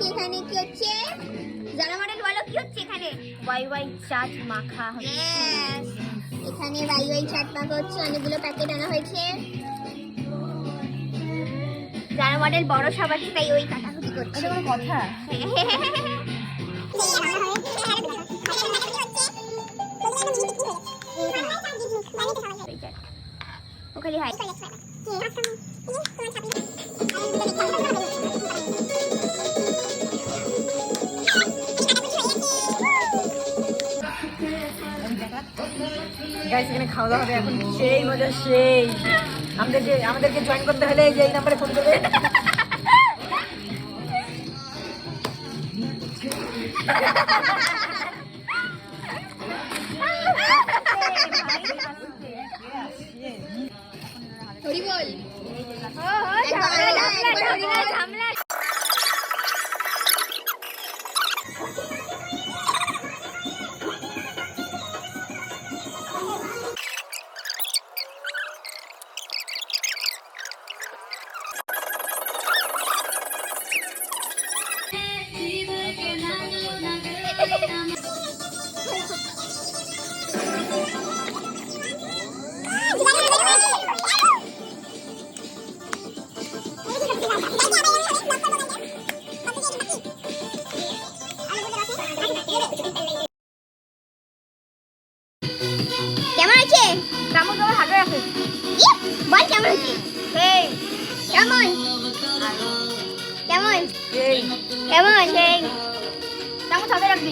এখানে কি হচ্ছে জানা মডেল বলো কি হচ্ছে এখানে? ওয়াই ওয়াই চাট মাখা হচ্ছে। এখানে ওয়াই ওয়াই চাট মাখা হচ্ছে, অনেকগুলো প্যাকেট আনা হয়েছে। জানা মডেল বড় সবাই তাই ওই কাটাকুটি করছে। কোনো কথা ওখানে হাই গাইস এখানে খাওয়া দাওয়া হবে এখন, সেই মজা সেই। আমাদেরকে জয়েন করতে হলে এই যে এই নাম্বারে ফোন করবে। হরি বল কেমন আছে? চামচ আমার হাতে আছে। বল কেমন হচ্ছে? সেই কেমন কেমন সেই কেমন সেই চামচ হাতে রাখবি।